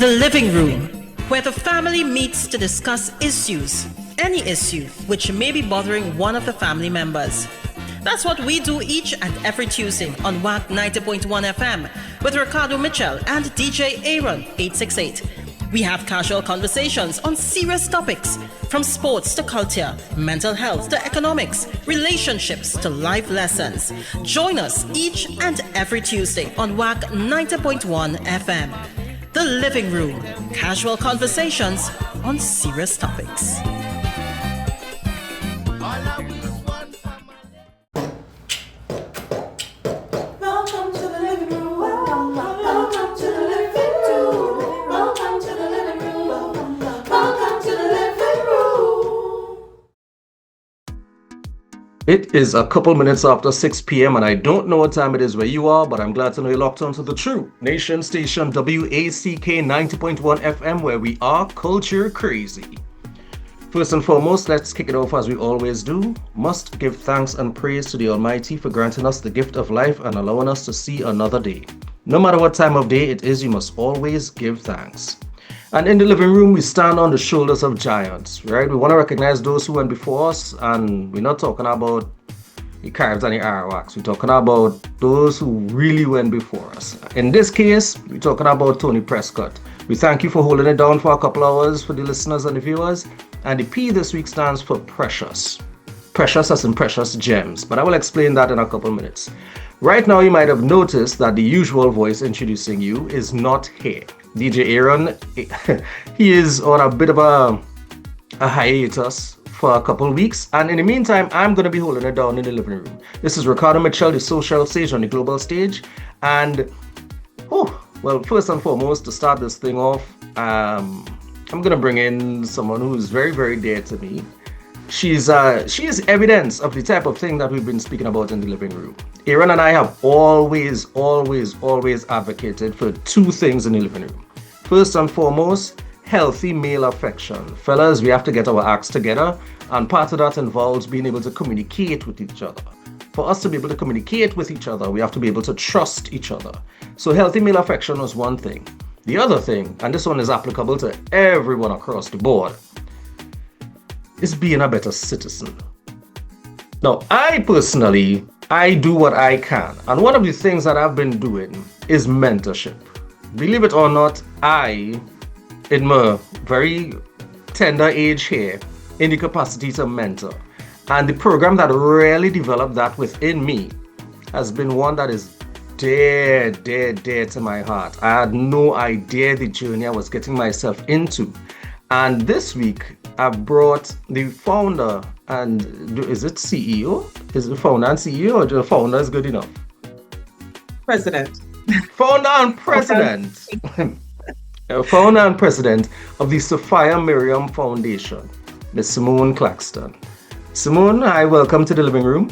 The living room, where the family meets to discuss issues, any issue which may be bothering one of the family members. That's what we do each and every Tuesday on WAC 90.1 FM with Ricardo Mitchell and DJ Aaron 868. We have casual conversations on serious topics, from sports to culture, mental health to economics, relationships to life lessons. Join us each and every Tuesday on WAC 90.1 FM. The Living Room, casual conversations on serious topics. Welcome to the living room. Welcome to the living room. Welcome to the living room. Welcome to the living room. It is a couple minutes after 6 p.m. and I don't know what time it is where you are, but I'm glad to know you're locked onto the true nation station WACK 90.1 FM, where we are culture crazy. First and foremost, let's kick it off as we always do. Must give thanks and praise to the Almighty for granting us the gift of life and allowing us to see another day. No matter what time of day it is, you must always give thanks. And in the living room, we stand on the shoulders of giants, right? We want to recognize those who went before us, and we're not talking about the Caribs and the Arawaks. We're talking about those who really went before us. In this case, we're talking about Tony Prescott. We thank you for holding it down for a couple hours for the listeners and the viewers. And the P this week stands for precious. Precious as in precious gems, but I will explain that in a couple minutes. Right now, you might have noticed that the usual voice introducing you is not here. DJ Aaron, he is on a bit of a hiatus for a couple weeks, and in the meantime, I'm going to be holding it down in the living room. This is Ricardo Mitchell, the social sage on the global stage, and first and foremost, to start this thing off, I'm going to bring in someone who's very, very dear to me. She is evidence of the type of thing that we've been speaking about in the living room. Aaron and I have always advocated for two things in the living room. First and foremost, healthy male affection. Fellas, we have to get our acts together, and part of that involves being able to communicate with each other. For us to be able to communicate with each other, we have to be able to trust each other. So healthy male affection was one thing. The other thing, and this one is applicable to everyone across the board, is being a better citizen. Now, I personally do what I can. And one of the things that I've been doing is mentorship. Believe it or not, I, in my very tender age here, in the capacity to mentor. And the program that really developed that within me has been one that is dear to my heart. I had no idea the journey I was getting myself into. And this week, I brought the founder and, is it CEO? Is it founder and CEO, or the founder is good enough? President. Founder and president. Founder and president of the Sapphire Miriam Foundation, Ms. Simone Claxton. Simone, hi, welcome to the living room.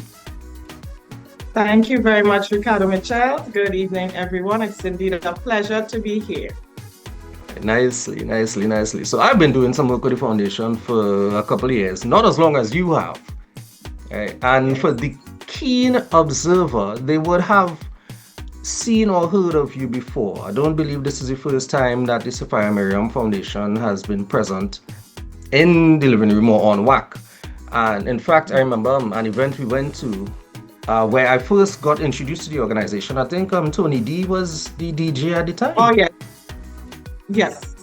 Thank you very much, Ricardo Mitchell. Good evening, everyone. It's indeed a pleasure to be here. Nicely. So I've been doing some work with the foundation for a couple of years, not as long as you have. And for the keen observer, they would have seen or heard of you before. I don't believe this is the first time that the Sapphire Miriam Foundation has been present in the living room or on WAC. And in fact, I remember an event we went to where I first got introduced to the organization. I think Tony D was the DJ at the time. Oh, yeah. Yes.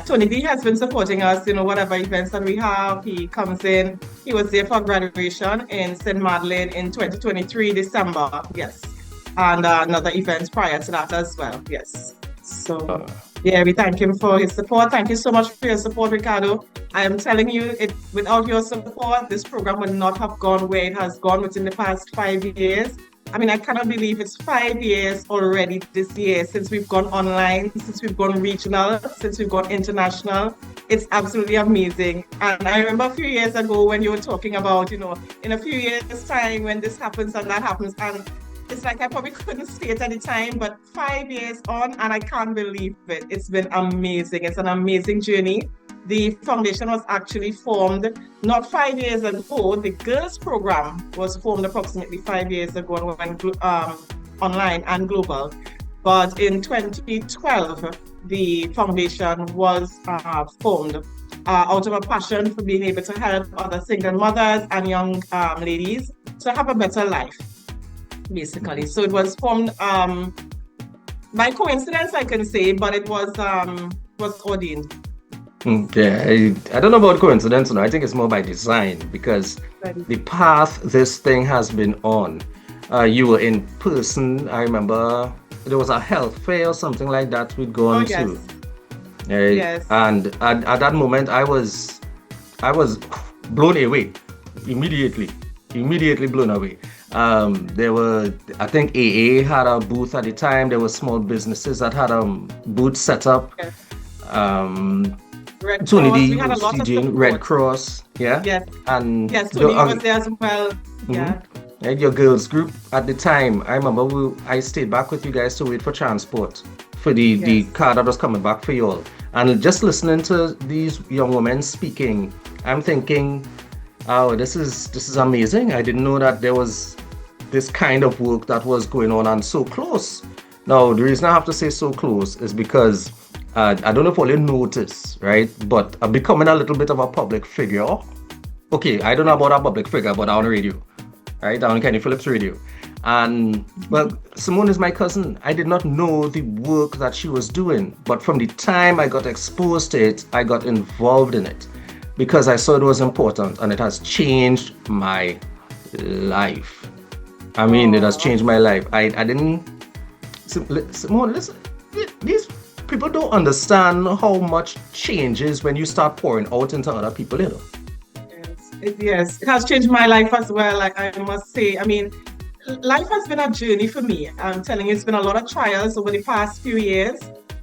Tony D has been supporting us, whatever events that we have. He comes in. He was there for graduation in St. Madeleine in 2023, December. Yes. And another event prior to that as well. Yes. So, we thank him for his support. Thank you so much for your support, Ricardo. I am telling you, without your support, this program would not have gone where it has gone within the past 5 years. I mean, I cannot believe it's 5 years already this year since we've gone online, since we've gone regional, since we've gone international. It's absolutely amazing. And I remember a few years ago when you were talking about, in a few years' time when this happens and that happens. And it's like I probably couldn't say it at the time, but 5 years on, and I can't believe it. It's been amazing. It's an amazing journey. The foundation was actually formed not 5 years ago. The girls program was formed approximately 5 years ago and went online and global. But in 2012, the foundation was formed out of a passion for being able to help other single mothers and young ladies to have a better life, basically. So it was formed by coincidence, I can say, but it was ordained. Yeah, I don't know about coincidence, no. I think it's more by design because the path this thing has been on. You were in person. I remember there was a health fair or something like that we'd gone to. Yes. And at that moment, I was blown away immediately blown away. There were, I think AA had a booth at the time. There were small businesses that had a booth set up. Yes. Tony D we had a was lot of DJing, support. Red Cross, yeah? Yes. And yes, Tony was there as well. Yeah. And your girls group at the time, I remember I stayed back with you guys to wait for transport for the car that was coming back for you all. And just listening to these young women speaking, I'm thinking, oh, this is amazing. I didn't know that there was this kind of work that was going on and so close. Now, the reason I have to say so close is because I don't know if all you notice, right? But I'm becoming a little bit of a public figure. Okay, I don't know about a public figure, but on radio, right? On Kenny Phillips Radio. And, well, Simone is my cousin. I did not know the work that she was doing. But from the time I got exposed to it, I got involved in it because I saw it was important and it has changed my life. I mean, it has changed my life. I didn't... Simone, listen, these people don't understand how much changes when you start pouring out into other people, you know. Yes, it has changed my life as well. Like I must say, I mean, life has been a journey for me. I'm telling you, it's been a lot of trials over the past few years.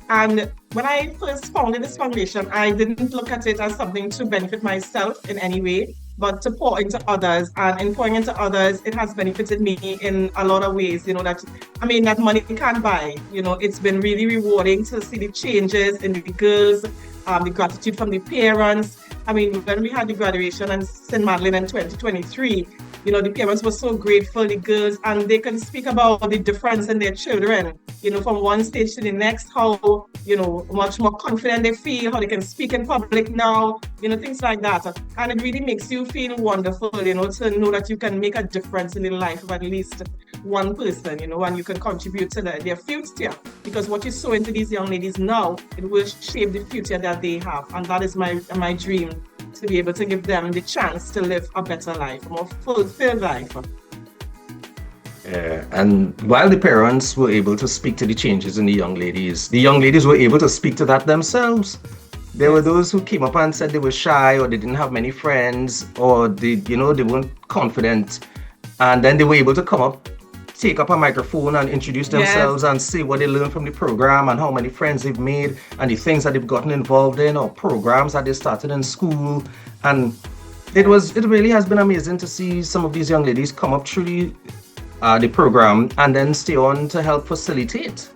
And when I first founded this foundation, I didn't look at it as something to benefit myself in any way, but to pour into others. And in pouring into others, it has benefited me in a lot of ways, you know, that money can't buy. You know, it's been really rewarding to see the changes in the girls, the gratitude from the parents. I mean, when we had the graduation in St. Madeleine in 2023, you know, the parents were so grateful, the girls, and they can speak about the difference in their children, you know, from one stage to the next, how, you know, much more confident they feel, how they can speak in public now, you know, things like that. And it really makes you feel wonderful, you know, to know that you can make a difference in the life of at least one person, you know, and you can contribute to their future. Because what you sow into these young ladies now, it will shape the future that they have. And that is my dream, to be able to give them the chance to live a better life, a more fulfilled life. And while the parents were able to speak to the changes in the young ladies were able to speak to that themselves. There were those who came up and said they were shy or they didn't have many friends or they weren't confident. And then they were able to come up, take up a microphone and introduce themselves and say what they learned from the program and how many friends they've made and the things that they've gotten involved in or programs that they started in school. And it really has been amazing to see some of these young ladies come up through the program and then stay on to help facilitate.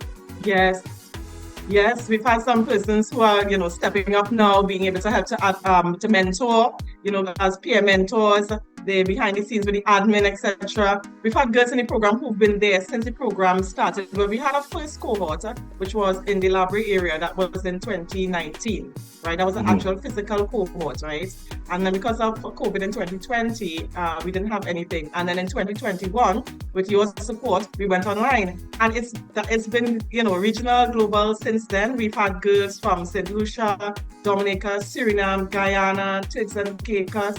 Yes, we've had some persons who are, you know, stepping up now, being able to help to mentor, you know, as peer mentors. They're behind the scenes with the admin, etc. We've had girls in the program who've been there since the program started. But we had a first cohort, which was in the library area. That was in 2019, right? That was an actual physical cohort, right? And then because of COVID in 2020, we didn't have anything. And then in 2021, with your support, we went online. And it's been, you know, regional, global since then. We've had girls from St. Lucia, Dominica, Suriname, Guyana, Turks and Caicos.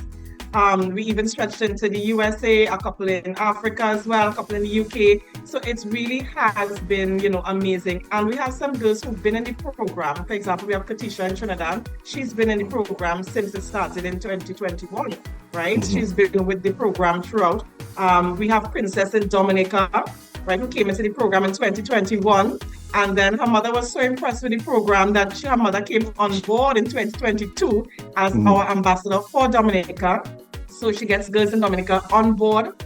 We even stretched into the USA, a couple in Africa as well, a couple in the UK. So it really has been, you know, amazing. And we have some girls who've been in the program. For example, we have Katisha in Trinidad. She's been in the program since it started in 2021, right? She's been with the program throughout. We have Princess in Dominica, right, who came into the program in 2021. And then her mother was so impressed with the program that her mother came on board in 2022 as our ambassador for Dominica. So she gets girls in Dominica on board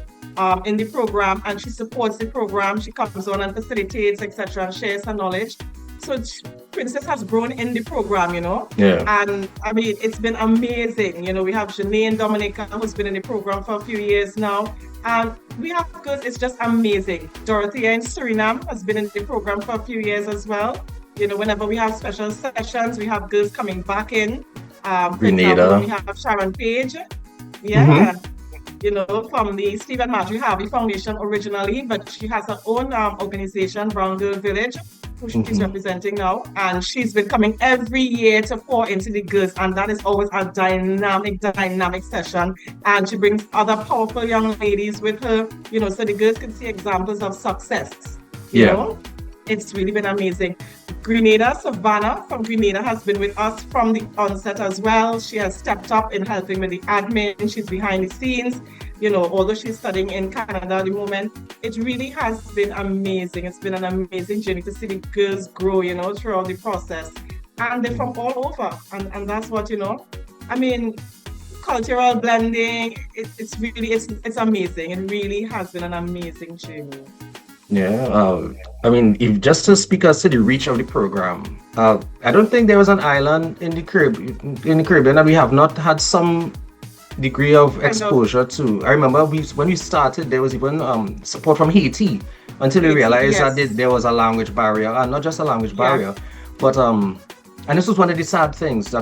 in the program, and she supports the program. She comes on and facilitates, etc., and shares her knowledge. So Princess has grown in the program, you know. Yeah. And I mean, it's been amazing. You know, we have Janae in Dominica, who's been in the program for a few years now. And we have girls, it's just amazing. Dorothea in Suriname has been in the program for a few years as well. whenever we have special sessions, we have girls coming back in. For Grenada. example, we have Sharon Page. Mhm. From the Stephen Marjorie Harvey Foundation originally, but she has her own organization, Brown Girl Village, who she's representing now. And she's been coming every year to pour into the girls, and that is always a dynamic session. And she brings other powerful young ladies with her, so the girls can see examples of success. You know? It's really been amazing. Grenada, Savannah from Grenada has been with us from the onset as well. She has stepped up in helping with the admin. She's behind the scenes. Although she's studying in Canada at the moment, it really has been amazing. It's been an amazing journey to see the girls grow, throughout the process. And they're from all over. And that's what, cultural blending, it's amazing. It really has been an amazing journey. Yeah, if just to speak as to the reach of the program, I don't think there was an island in the Caribbean that we have not had some degree of exposure to. I remember when we started, there was even support from Haiti until we realized that there was a language barrier, and not just a language barrier, but and this was one of the sad things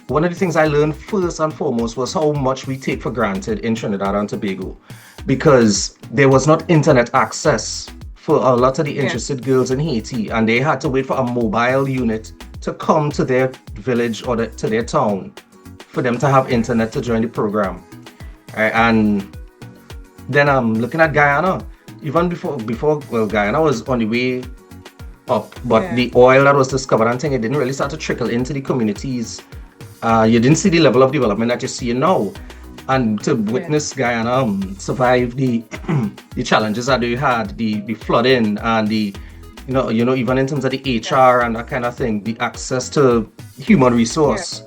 one of the things I learned first and foremost was how much we take for granted in Trinidad and Tobago, because there was not internet access for a lot of the interested girls in Haiti, and they had to wait for a mobile unit to come to their village or to their town for them to have internet to join the program. And then I'm looking at Guyana. Even before Guyana was on the way up, but the oil that was discovered and it didn't really start to trickle into the communities. You didn't see the level of development that you see now. And to witness Guyana survive the challenges that they had, the flooding and the even in terms of the HR and that kind of thing, the access to human resource.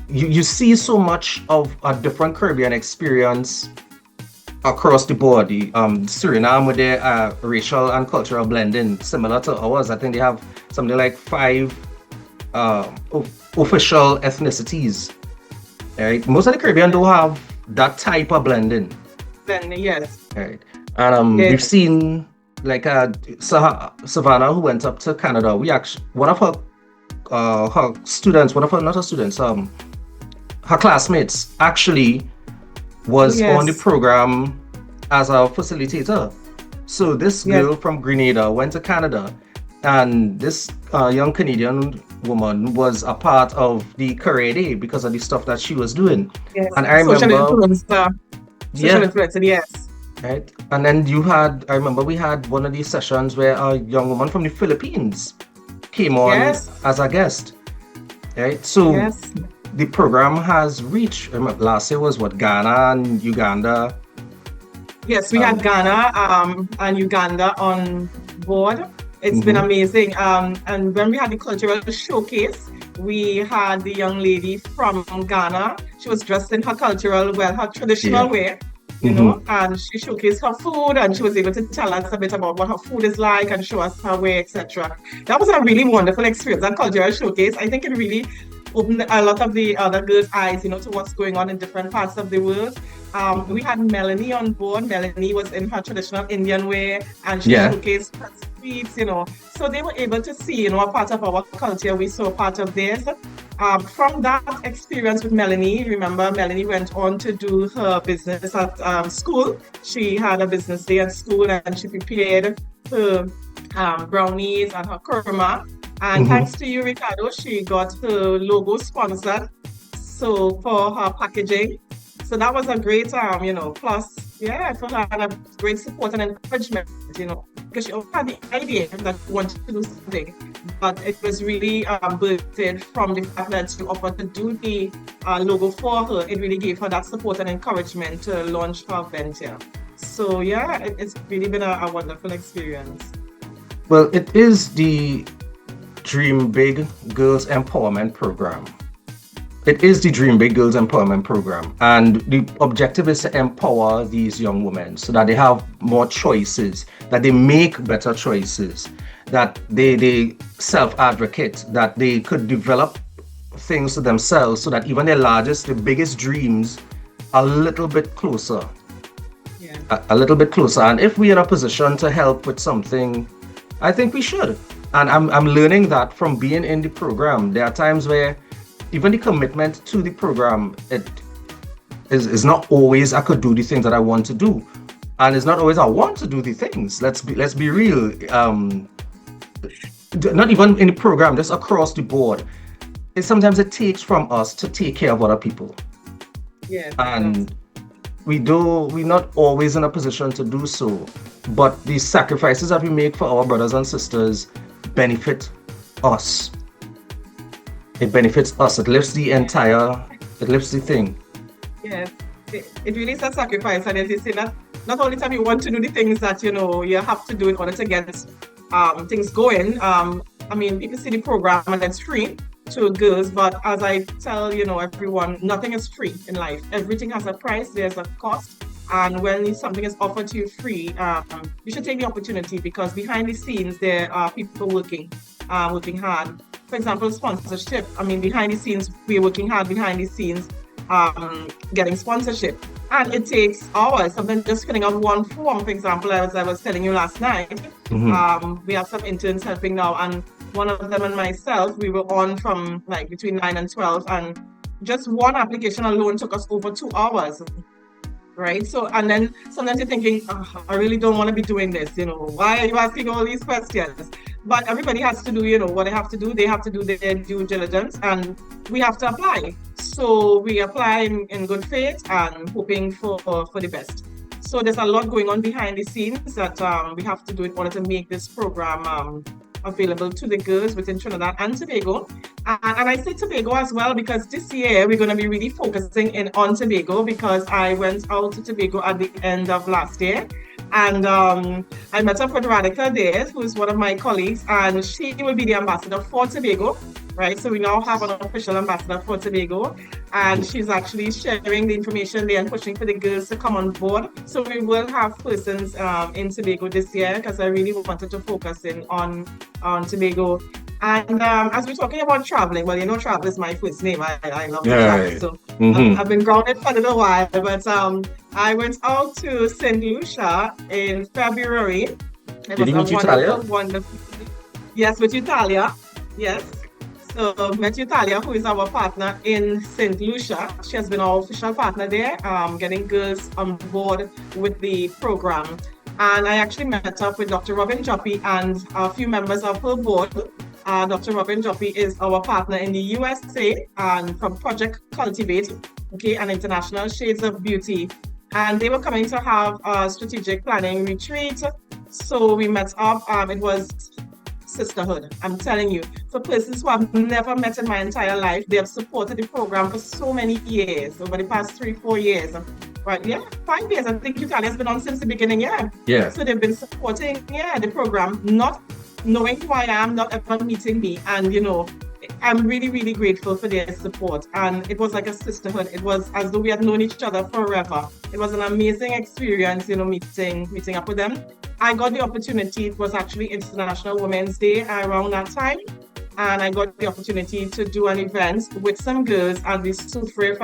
You see so much of a different Caribbean experience across the board. The Suriname with their racial and cultural blending similar to ours. I think they have something like 5 official ethnicities. Right? Most of the Caribbean don't have that type of blending. Yes. Right. And we've seen like Savannah, who went up to Canada. One of her students, her classmates actually was on the program as a facilitator. So this girl from Grenada went to Canada, and this young Canadian woman was a part of the career day because of the stuff that she was doing. Yes. And I remember social influencer, yes. Right. And then I remember we had one of these sessions where a young woman from the Philippines came on as a guest. Right. So the program has reached, last year was Ghana and Uganda. Yes, we had Ghana and Uganda on board. It's been amazing. And when we had the cultural showcase, we had the young lady from Ghana. She was dressed in her traditional way, and she showcased her food, and she was able to tell us a bit about what her food is like and show us her way, etc. That was a really wonderful experience, that cultural showcase. I think it really opened a lot of the other girls' eyes, to what's going on in different parts of the world. We had Melanie on board. Melanie was in her traditional Indian way, and she showcased her sweets, So they were able to see, a part of our culture. We saw part of theirs. From that experience with Melanie, remember, Melanie went on to do her business at school. She had a business day at school, and she prepared her brownies and her kurma. And thanks to you, Ricardo, she got her logo sponsored. So for her packaging. So that was a great, plus, I felt I had a great support and encouragement, because she had the idea that she wanted to do something, but it was really birthed from the fact that she offered to do the logo for her. It really gave her that support and encouragement to launch her venture. So it's really been a wonderful experience. Well, it is the Dream Big Girls Empowerment Program. It is the Dream Big Girls Empowerment Program, and the objective is to empower these young women so that they have more choices, that they make better choices, that they self-advocate, that they could develop things to themselves so that even the biggest dreams are a little bit closer. A little bit closer. And if we are in a position to help with something, I think we should. And I'm learning that from being in the program. There are times where even the commitment to the program, it is not always I could do the things that I want to do. And it's not always I want to do the things. Let's be real. Not even in the program, just across the board. Sometimes it takes from us to take care of other people. Yes. And we're not always in a position to do so. But the sacrifices that we make for our brothers and sisters benefit us. It benefits us. It lifts the thing. Yes. It really is a sacrifice. And as you say, that not only time you want to do the things that you have to do in order to get things going. I mean, people see the program and it's free to girls, but as I tell everyone, nothing is free in life. Everything has a price. There's a cost. And when something is offered to you free, you should take the opportunity, because behind the scenes there are people working hard. For example, sponsorship. I mean, behind the scenes we're working hard behind the scenes, getting sponsorship, and it takes hours. Sometimes just filling out one form. For example, as I was telling you last night, we have some interns helping now, and one of them and myself, we were on from like between 9 and 12, and just one application alone took us over 2 hours. Right. So, and then sometimes you're thinking, I really don't want to be doing this. Why are you asking all these questions? But everybody has to do, what they have to do. They have to do their due diligence, and we have to apply. So we apply in good faith and hoping for the best. So there's a lot going on behind the scenes that we have to do in order to make this program available to the girls within Trinidad and Tobago. And I say Tobago as well, because this year we're going to be really focusing in on Tobago, because I went out to Tobago at the end of last year. And I met up with Radica there, who is one of my colleagues, and she will be the ambassador for Tobago, right? So we now have an official ambassador for Tobago, and she's actually sharing the information there and pushing for the girls to come on board. So we will have persons in Tobago this year, because I really wanted to focus in on Tobago. And as we're talking about traveling, well, travel is my first name. I love to travel. So I've been grounded for a little while, but I went out to St. Lucia in February. Did you meet Italia? Wonderful. Yes, with Italia. Yes. So met Italia, who is our partner in St. Lucia. She has been our official partner there, getting girls on board with the program. And I actually met up with Dr. Robin Joppy and a few members of her board. Dr. Ruan Peyson is our partner in the USA and from Project Cultivate, and International Shades of Beauty. And they were coming to have a strategic planning retreat. So we met up. It was sisterhood. I'm telling you, for persons who I've never met in my entire life, they have supported the program for so many years, over the past 3-4 years. Right, 5 years. I think Italia has been on since the beginning, Yeah. So they've been supporting, the program, not knowing who I am, not ever meeting me. And, I'm really, really grateful for their support. And it was like a sisterhood. It was as though we had known each other forever. It was an amazing experience, meeting up with them. I got the opportunity, it was actually International Women's Day around that time. And I got the opportunity to do an event with some girls at the Soufrière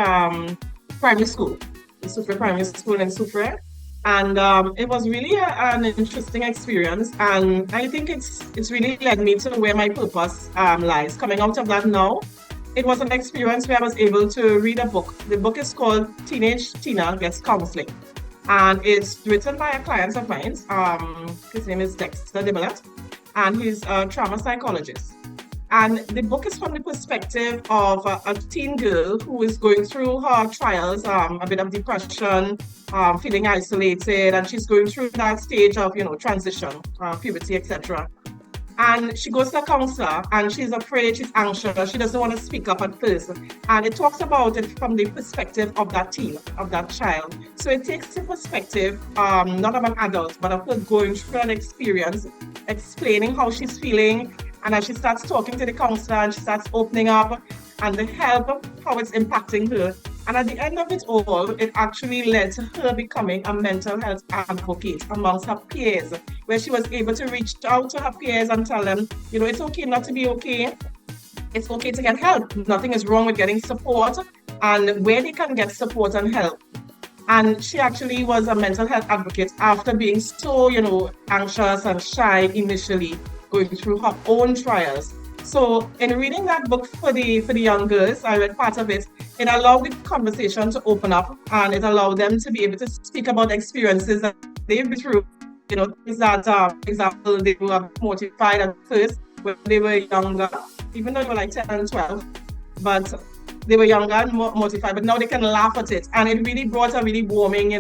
Primary School. The Soufrière Primary School in Soufrière. And it was really an interesting experience, and I think it's really led me to where my purpose lies. Coming out of that now, it was an experience where I was able to read a book. The book is called Teenage Tina Gets Counseling, and it's written by a client of mine. His name is Dexter DeMillet, and he's a trauma psychologist. And the book is from the perspective of a teen girl who is going through her trials, a bit of depression, feeling isolated, and she's going through that stage of, transition, puberty, etc. And she goes to a counselor, and she's afraid, she's anxious, she doesn't want to speak up at first. And it talks about it from the perspective of that teen, of that child. So it takes the perspective, not of an adult, but of her going through an experience, explaining how she's feeling. And as she starts talking to the counselor and she starts opening up and the help, how it's impacting her. And at the end of it all, it actually led to her becoming a mental health advocate amongst her peers, where she was able to reach out to her peers and tell them, it's okay not to be okay. It's okay to get help. Nothing is wrong with getting support, and where they can get support and help. And she actually was a mental health advocate after being so, anxious and shy initially. going through her own trials. So in reading that book for the young girls, I read part of it. It allowed the conversation to open up, and it allowed them to be able to speak about experiences that they've been through. You know, things that, example, they were mortified at first when they were younger, even though they were like 10 and 12, but they were younger and mortified, but now they can laugh at it. And it really brought a really warming,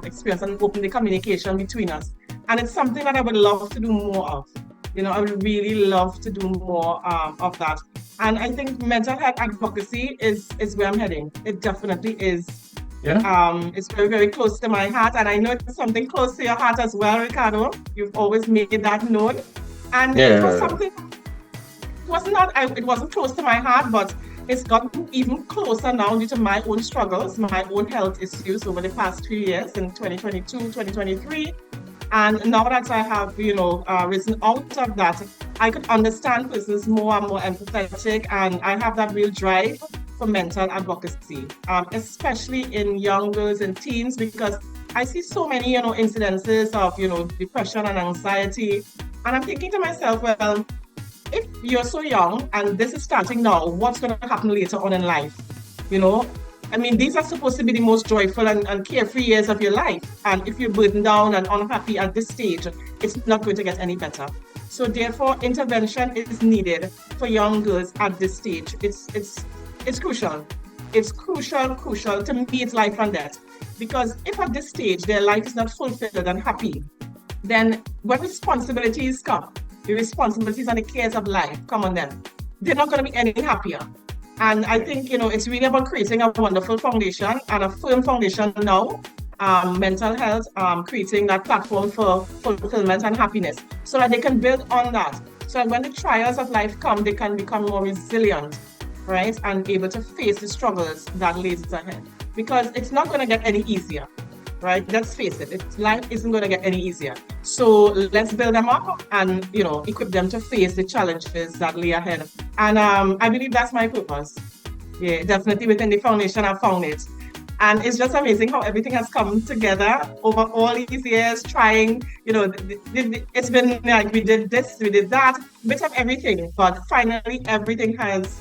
experience and opened the communication between us. And it's something that I would love to do more of. You know, I would really love to do more of that. And I think mental health advocacy is where I'm heading. It definitely is. Yeah. It's very, very close to my heart. And I know it's something close to your heart as well, Ricardo. You've always made that known. And it was something, it wasn't close to my heart, but it's gotten even closer now due to my own struggles, my own health issues over the past 3 years in 2022, 2023. And now that I have, risen out of that, I could understand persons more and more empathetic, and I have that real drive for mental advocacy, especially in young girls and teens, because I see so many, incidences of, depression and anxiety. And I'm thinking to myself, well, if you're so young and this is starting now, what's going to happen later on in life? I mean, these are supposed to be the most joyful and carefree years of your life. And if you're burdened down and unhappy at this stage, it's not going to get any better. So therefore, intervention is needed for young girls at this stage. It's crucial. It's crucial to meet life and death. Because if at this stage their life is not fulfilled and happy, then when responsibilities come, the responsibilities and the cares of life come on them, they're not going to be any happier. And I think, it's really about creating a wonderful foundation and a firm foundation now, mental health, creating that platform for fulfillment and happiness so that they can build on that. So that when the trials of life come, they can become more resilient, right? And able to face the struggles that lays ahead. Because it's not going to get any easier, right? Let's face it, life isn't going to get any easier. So let's build them up and, equip them to face the challenges that lay ahead. And I believe that's my purpose. Yeah, definitely within the foundation, I found it. And it's just amazing how everything has come together over all these years, trying, it's been like we did this, we did that, bit of everything. But finally, everything has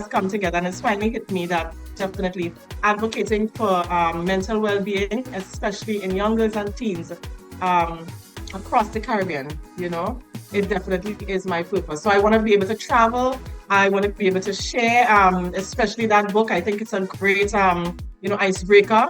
come together, and it's finally hit me that definitely advocating for mental well-being, especially in young girls and teens across the Caribbean, it definitely is my purpose. So I want to be able to travel. I want to be able to share, especially that book. I think it's a great, icebreaker,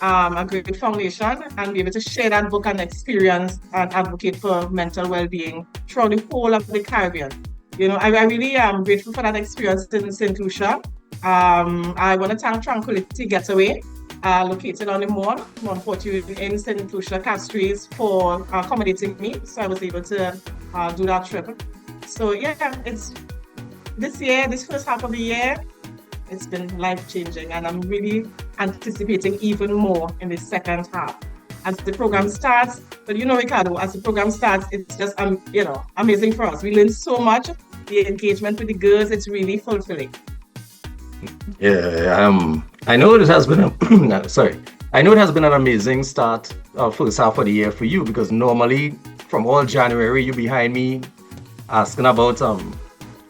a great foundation, and be able to share that book and experience and advocate for mental well-being throughout the whole of the Caribbean. I really am grateful for that experience in St. Lucia. I want to thank Tranquility Getaway, located on the Mon Fortune in St. Lucia, Castries, for accommodating me. So I was able to do that trip. So yeah, it's this first half of the year, it's been life-changing, and I'm really anticipating even more in the second half. As the program starts, but Ricardo, as the program starts, it's just amazing for us. We learn so much. The engagement with the girls, it's really fulfilling. Yeah, I know it has been I know it has been an amazing start first half of the year for you, because normally from all January you're behind me asking about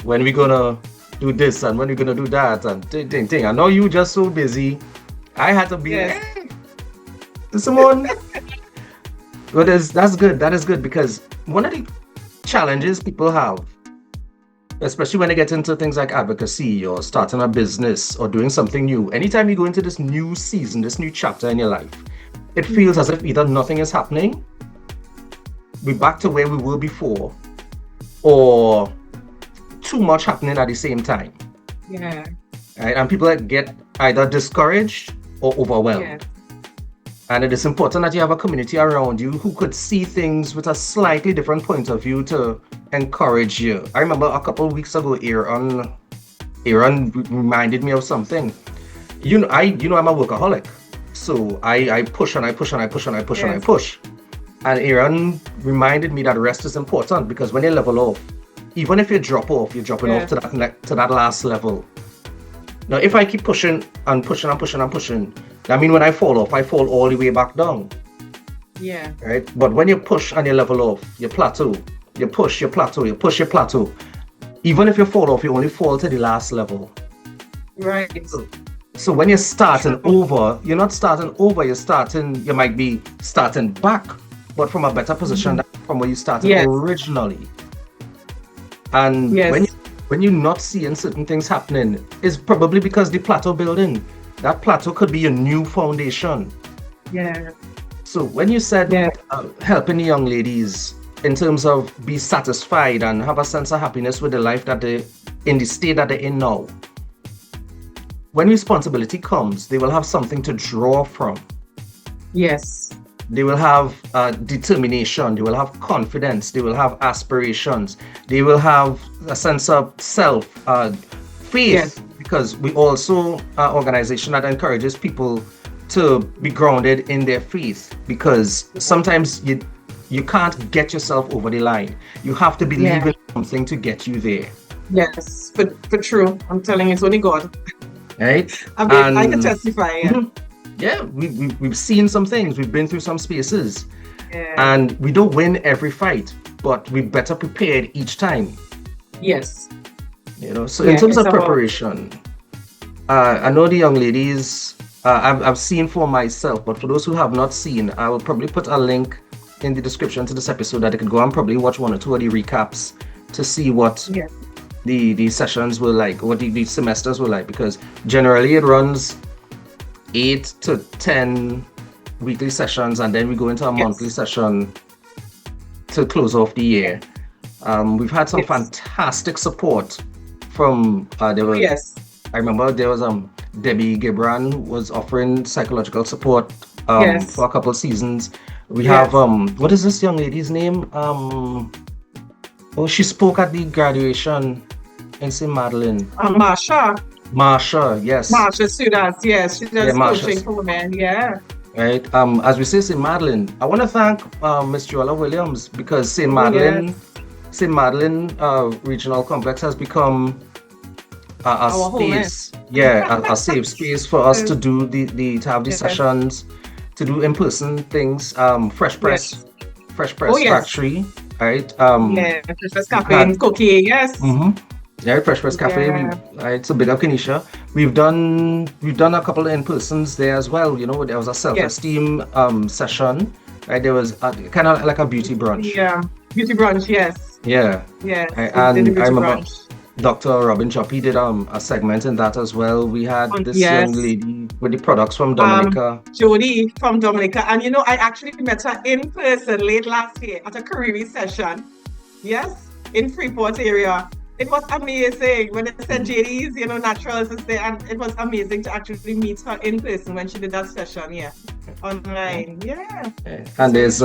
when we gonna do this and when we gonna do that and thing. I know you just so busy. I had to be Simone. But that's good. That is good, because one of the challenges people have, especially when they get into things like advocacy or starting a business or doing something new, anytime you go into this new season, this new chapter in your life, it feels as if either nothing is happening, we're back to where we were before, or too much happening at the same time. Yeah. Right? And people get either discouraged or overwhelmed. Yeah. And it is important that you have a community around you who could see things with a slightly different point of view to encourage you. I remember a couple of weeks ago, Aaron reminded me of something. I'm a workaholic. So I push and I push and I push and I push and I push. And Aaron reminded me that rest is important, because when you level off, even if you drop off, you're dropping off to that last level. Now, if I keep pushing and pushing and pushing and pushing, I mean, when I fall off, I fall all the way back down. Yeah. Right? But when you push and you level off, you plateau, you push, you plateau, you push, you plateau. Even if you fall off, you only fall to the last level. Right. So when you're starting over, you're not starting over, you might be starting back, but from a better position than from where you started originally. And when you're not seeing certain things happening, it's probably because the plateau building, that plateau could be a new foundation. Yeah. So when you said helping the young ladies in terms of be satisfied and have a sense of happiness with the life that they in the state that they're in now, when responsibility comes, they will have something to draw from. Yes. They will have determination, they will have confidence, they will have aspirations, they will have a sense of self, faith, because we also are an organization that encourages people to be grounded in their faith, because sometimes you can't get yourself over the line. You have to believe in something to get you there. Yes, for true. I'm telling you, it's only God. Right? I can testify. Yeah, we've seen some things. We've been through some spaces. And we don't win every fight, but we're better prepared each time. Yes. You know, so in terms of preparation, I know the young ladies, I've seen for myself, but for those who have not seen, I will probably put a link in the description to this episode that they could go and probably watch one or two of the recaps to see what the sessions were like, what the semesters were like, because generally it runs 8 to 10 weekly sessions, and then we go into a monthly session to close off the year. We've had some fantastic support from I remember there was Debbie Gibran who was offering psychological support for a couple of seasons. We have what is this young lady's name? She spoke at the graduation in St. Madeleine. Marsha, yes. Marsha students, yes. She does coaching for women, Right. As we say St. Madeleine, I want to thank Miss Joella Williams, because St. Madeleine Regional Complex has become a space, a safe space for us to do the sessions, to do in-person things. Fresh Press Factory, right? Fresh Press Cafe and cookie, Fresh Press Cafe. Right, so big up Kenisha. We've done a couple of in-persons there as well. You know, there was a self-esteem session. Right, there was kind of like a beauty brunch. Yeah, beauty brunch. Yes. Yeah. Yeah. And I remember Dr. Robin Choppy did a segment in that as well. We had this young lady with the products from Dominica. Jody from Dominica. And you know, I actually met her in person late last year at a Caribbean session. Yes, in Freeport area. It was amazing when they said JD's, you know, naturals is there, and it was amazing to actually meet her in person when she did that session, online. And there's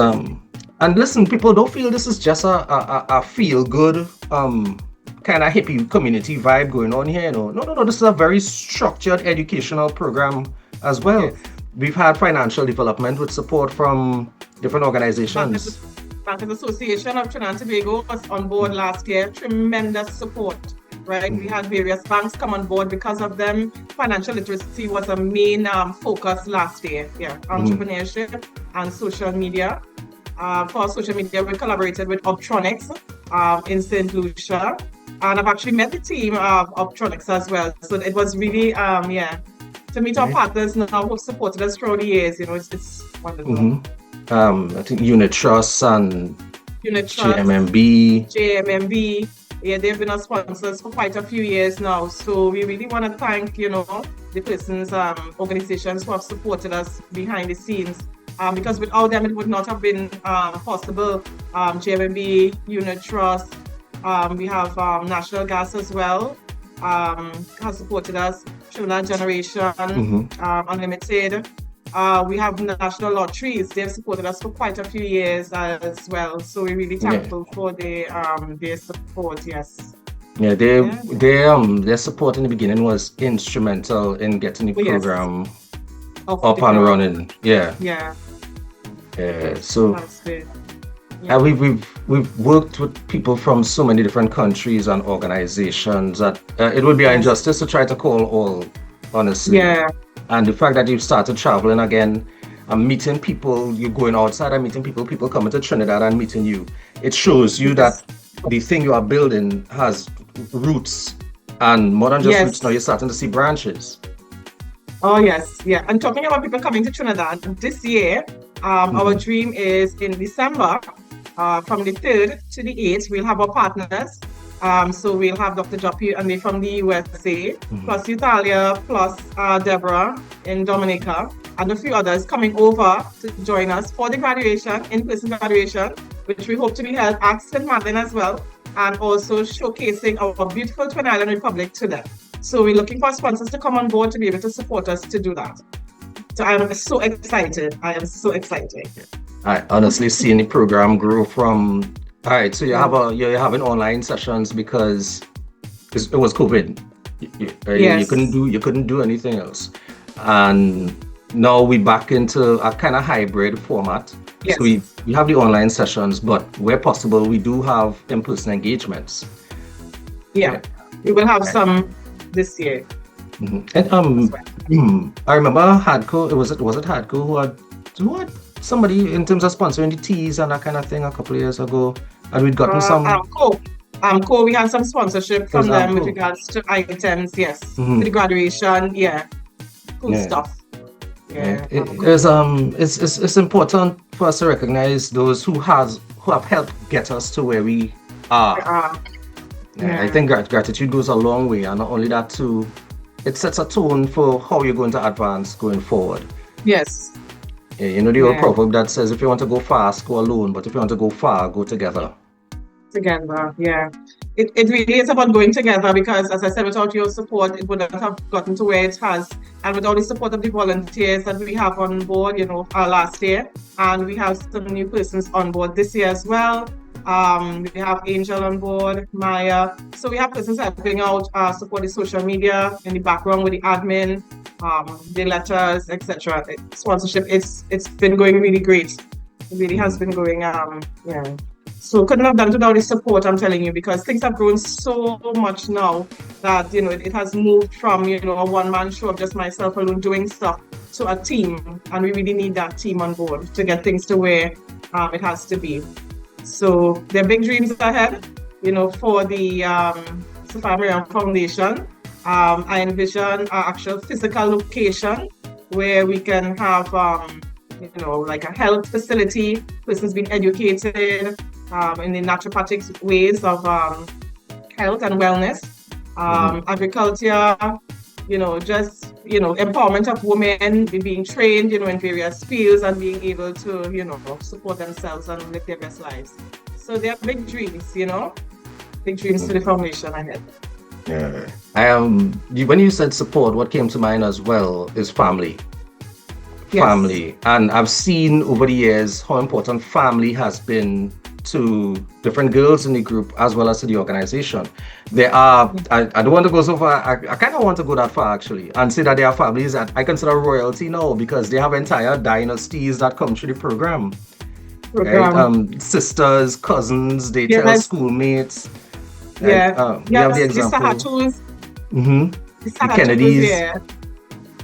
and listen, people, don't feel this is just a feel good kind of hippie community vibe going on here. No, this is a very structured educational program as well. We've had financial development with support from different organizations. Bankers Association of Trinidad and Tobago was on board last year. Tremendous support, right? We had various banks come on board because of them. Financial literacy was a main focus last year. Entrepreneurship and social media. For social media, we collaborated with Optronics in St. Lucia. And I've actually met the team of Optronics as well. So it was really, to meet our partners now who supported us throughout the years, you know, it's wonderful. I think Unit Trust and JMMB. Yeah, they've been our sponsors for quite a few years now. So we really want to thank, you know, the persons, organizations who have supported us behind the scenes. Because without them, it would not have been possible. JMMB, Unit Trust, we have National Gas as well, has supported us. Trinidad Generation, Unlimited. We have National Lotteries. They've supported us for quite a few years as well. So we're really thankful for their support. Yes. Yeah, their support in the beginning was instrumental in getting the program up and running. So that's good. We've worked with people from so many different countries and organizations that it would be an injustice to try to call all, honestly. And the fact that you've started traveling again, and meeting people, you're going outside and meeting people, people coming to Trinidad and meeting you. It shows you that the thing you are building has roots, and more than just roots, now you're starting to see branches. Oh, yes. Yeah. And talking about people coming to Trinidad, this year, our dream is in December, from the 3rd to the 8th, we'll have our partners. So we'll have Dr. Joppy and they from the USA, plus Italia, plus Deborah in Dominica, and a few others coming over to join us for the graduation, in-person graduation, which we hope to be held at St. Madeleine as well, and also showcasing our beautiful Twin Island Republic to them. So we're looking for sponsors to come on board to be able to support us to do that. So I am so excited. I am so excited. I honestly seeing the program grow from. All right, so you're having online sessions because it was COVID. You couldn't do anything else, and now we're back into a kind of hybrid format. Yes. So we have the online sessions, but where possible, we do have in-person engagements. Yeah, we will have some this year. And I remember Hadco. Was it Hadco who had somebody in terms of sponsoring the teas and that kind of thing a couple of years ago, and we'd gotten some. We had some sponsorship from them with regards to items. Yes, for the graduation. Yeah, cool stuff. Yeah. It's important for us to recognize those who have helped get us to where we are. I think gratitude goes a long way, and not only that too, it sets a tone for how you're going to advance going forward. Yes. Yeah, you know the old proverb that says, if you want to go fast, go alone, but if you want to go far, go together. Together, yeah. It really is about going together, because as I said, without your support, it wouldn't have gotten to where it has. And with all the support of the volunteers that we have on board, last year, and we have some new persons on board this year as well. We have Angel on board, Maya. So we have persons helping out, support the social media in the background with the admin, the letters, etc. Sponsorship, it's been going really great. It really has been going, So couldn't have done it without the support, I'm telling you, because things have grown so much now that, it has moved from, a one-man show of just myself alone doing stuff to a team. And we really need that team on board to get things to where it has to be. So there are big dreams ahead, for the Sapphire Miriam Foundation. I envision an actual physical location where we can have, like a health facility, persons being educated in the naturopathic ways of health and wellness, agriculture, empowerment of women, being trained, in various fields and being able to, support themselves and live their best lives. So they are big dreams, big dreams for the foundation ahead. Yeah. When you said support, what came to mind as well is family. Yes. Family. And I've seen over the years how important family has been to different girls in the group as well as to the organization. There are, I don't want to go so far, I kind of want to go that far actually, and say that there are families that I consider royalty now, because they have entire dynasties that come through the program. Right? Sisters, cousins, they tell schoolmates. Yeah. We have the example. The Kennedys.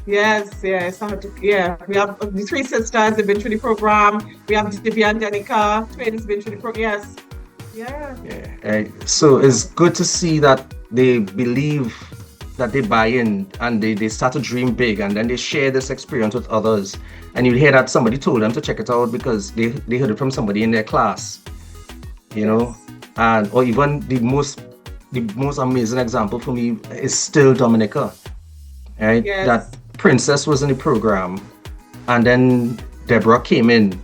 Yes. We have the three sisters, they've been through the program. We have Divya and Danica, twins, been through the program. Yes. So it's good to see that they believe, that they buy in, and they start to dream big, and then they share this experience with others. And you hear that somebody told them to check it out because they heard it from somebody in their class, and or even the most amazing example for me is still Dominica, right? Yes. That Princess was in the program, and then Deborah came in,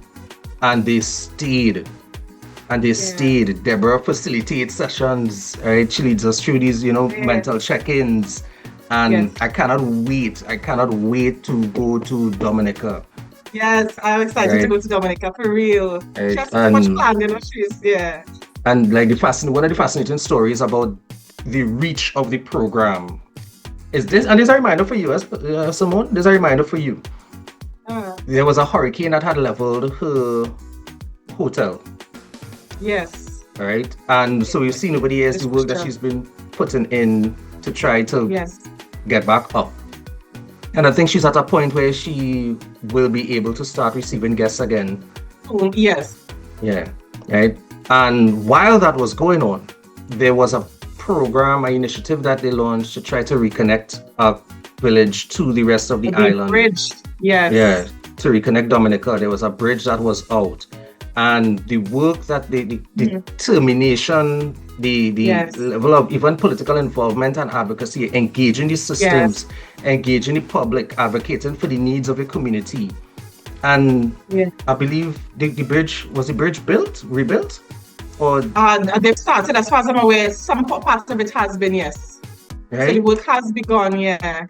and they stayed. Deborah facilitates sessions, right? She leads us through these, mental check-ins, and I cannot wait to go to Dominica. Yes, I'm excited to go to Dominica for real. Right. She has so much planned, And like one of the fascinating stories about the reach of the program is this, and there's a reminder for you, Simone. There's a reminder for you. There was a hurricane that had leveled her hotel. Yes. Right, and so we've seen over the years the work that she's been putting in to try to get back up. And I think she's at a point where she will be able to start receiving guests again. Yes. Yeah, right. And while that was going on, there was a program, an initiative that they launched to try to reconnect our village to the rest of the island. Bridge. Yes. Yeah, to reconnect Dominica. There was a bridge that was out. And the work that the determination, the level of even political involvement and advocacy, engaging the systems, engaging the public, advocating for the needs of the community. And I believe the bridge built, rebuilt? Or they've started, as far as I'm aware, some part of it has been, yes. Right? So the work has begun, yeah.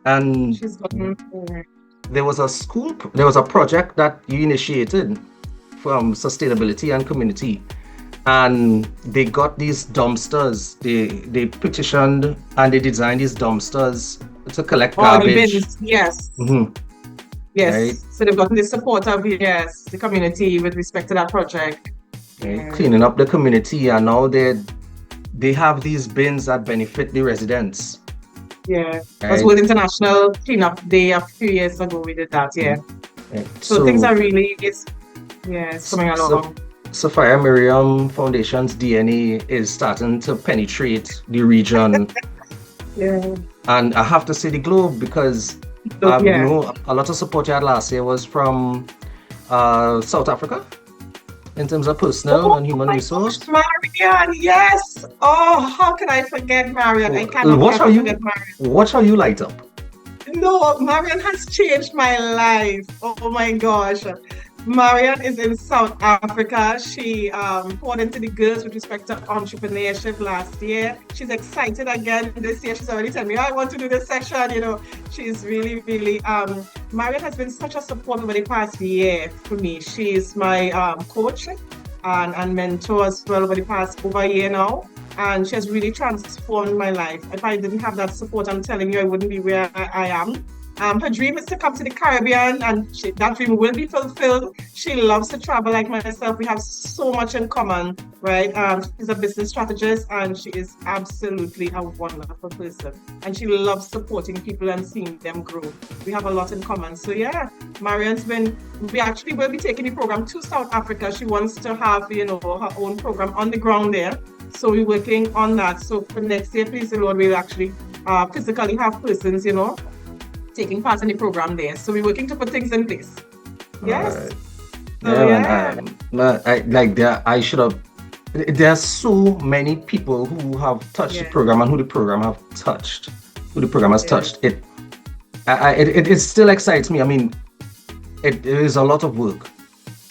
And there was a project that you initiated from sustainability and community, and they got these dumpsters. They petitioned and they designed these dumpsters to collect garbage. The bins, yes. Yes. Right. So they've gotten the support of the community with respect to that project. Right. Cleaning up the community, and now they have these bins that benefit the residents. Yeah. It was World International Cleanup Day a few years ago. We did that, yeah. So things are really it's coming along. Sapphire Miriam Foundation's DNA is starting to penetrate the region. And I have to say the globe, because you know, a lot of support you had last year was from South Africa in terms of personal and human resource. Marian, yes. Oh, how can I forget Marian? I cannot forget Marian. Watch how you light up. No, Marian has changed my life. Oh my gosh. Marian is in South Africa. She poured into the girls with respect to entrepreneurship last year. She's excited again this year. She's already telling me, I want to do this session. You know, she's really, really, Marian has been such a support over the past year for me. She's my coach and mentor as well over the past over a year now. And she has really transformed my life. If I didn't have that support, I'm telling you, I wouldn't be where I am. Her dream is to come to the Caribbean, and that dream will be fulfilled. She loves to travel like myself. We have so much in common, right? She's a business strategist, and she is absolutely a wonderful person. And she loves supporting people and seeing them grow. We have a lot in common. So yeah, we actually will be taking the program to South Africa. She wants to have, you know, her own program on the ground there. So we're working on that. So for next year, please the Lord, we'll actually physically have persons, you know, taking part in the program there. So we're working to put things in place. Yes. I should have. There are so many people who have touched the program and who the program have touched. Who the program has touched. It still excites me. I mean, it is a lot of work.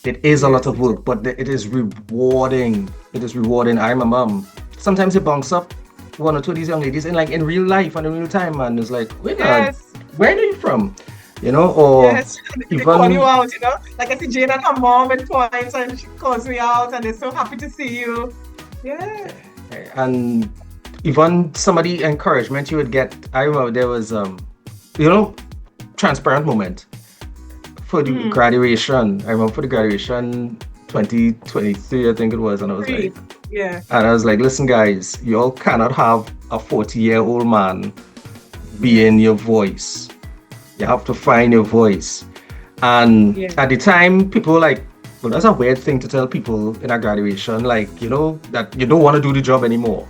It is a lot of work, but it is rewarding. It is rewarding. I remember sometimes it bunks up one or two of these young ladies in real life and in real time, and it's like, wait, where are you from? You know, or they call you out, you know. Like I see Jane and her mom at points, and she calls me out, and they're so happy to see you. Yeah. And even some of the encouragement you would get. I remember there was transparent moment for the graduation. I remember for the graduation 2023, I think it was, and I was and I was like, listen guys, you all cannot have a 40-year-old man being your voice. You have to find your voice. And at the time, people were like, well, that's a weird thing to tell people in a graduation, like, you know, that you don't want to do the job anymore.